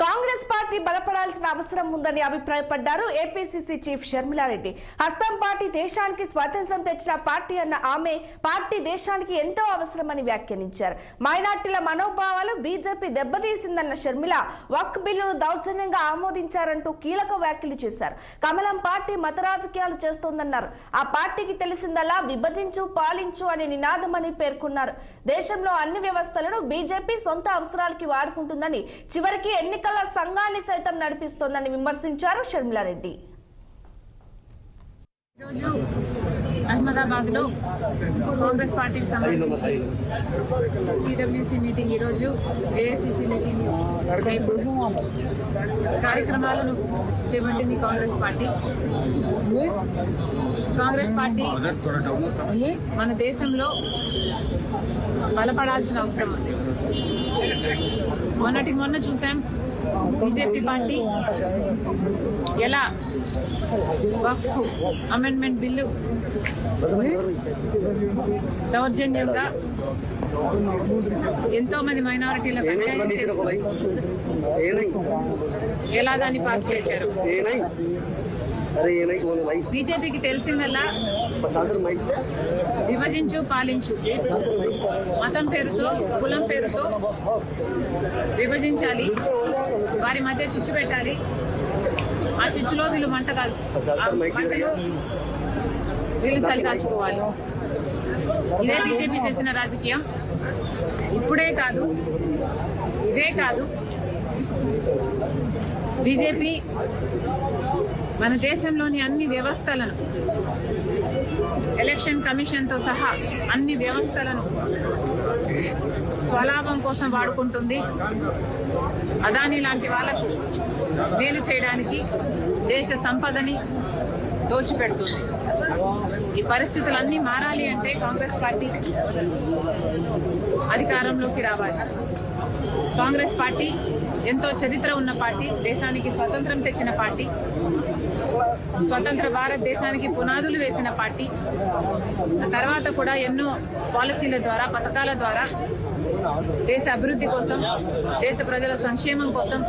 Congress party బలపడాల్సిన అవసరం ఉందని అభిప్రాయపడ్డారు ఏపీసీసీ చీఫ్ షర్మిలారెడ్డి. హస్తం పార్టీ దేశానికి స్వాతంత్ర్యం తెచ్చిన పార్టీ అన్న ఆమె పార్టీ దేశానికి ఎంతో అవసరమని వ్యాఖ్యానించారు. మైనార్టీల మనోభావాలు బీజేపీ దెబ్బతీసిందన్న షర్మిల వక్ఫ్ బిల్లును దౌర్జన్యంగా ఆమోదించారంటూ కీలక వ్యాఖ్యలు చేశారు. కమలం పార్టీ మత రాజకీయాలు చేస్తోందన్నారు. ఆ పార్టీకి తెలిసిందల్లా విభజించు పాలించు అనే నినాదమని పేర్కొన్నారు. దేశంలో అన్ని వ్యవస్థలను బీజేపీ సొంత అవసరాలకి వాడుకుంటుందని, చివరికి ఎన్నికల సంఘాన్ని సైతం నడిపిస్తోందని విమర్శించారు షర్మిలారెడ్డి. అహ్మదాబాద్ లో కాంగ్రెస్ పార్టీకి సంబంధించి సిడబ్ల్యూసీ మీటింగ్, ఈరోజు ఏఐసిసి మీటింగ్, రేపు కార్యక్రమాలను చేపట్టింది కాంగ్రెస్ పార్టీ. కాంగ్రెస్ పార్టీ మన దేశంలో బలపడాల్సిన అవసరం ఉంది. మొన్న చూసాం బీజేపీ పార్టీ ఎలా వక్ఫ్ అమెండ్మెంట్ బిల్లు దౌర్జన్యంగా ఎంతో మంది మైనారిటీలకు అన్యాయం చేస్తూ ఎలా దాన్ని పాస్ చేశారు. బీజేపీకి తెలిసిందల్లా విభజించు పాలించు, మతం పేరుతో కులం పేరుతో విభజించాలి, వారి మధ్య చిచ్చు పెట్టాలి. ఆ చిచ్చులో వీళ్ళు మంట కాదు, మంటలు వీళ్ళు చలికాచుకోవాలి. ఇదే బీజేపీ చేసిన రాజకీయం. ఇప్పుడే కాదు, ఇదే కాదు, బీజేపీ మన దేశంలోని అన్ని వ్యవస్థలను, ఎలక్షన్ కమిషన్తో సహా అన్ని వ్యవస్థలను స్వలాభం కోసం వాడుకుంటుంది. అదానీ లాంటి వాళ్లకు మేలు చేయడానికి దేశ సంపదని దోచిపెడుతుంది. ఈ పరిస్థితులన్నీ మారాలి అంటే కాంగ్రెస్ పార్టీ అధికారంలోకి రావాలి. కాంగ్రెస్ పార్టీ ఎంతో చరిత్ర ఉన్న పార్టీ, దేశానికి స్వతంత్రం తెచ్చిన పార్టీ, స్వతంత్ర భారతదేశానికి పునాదులు వేసిన పార్టీ. తర్వాత కూడా ఎన్నో పాలసీల ద్వారా, పథకాల ద్వారా దేశ అభివృద్ధి కోసం, దేశ ప్రజల సంక్షేమం కోసం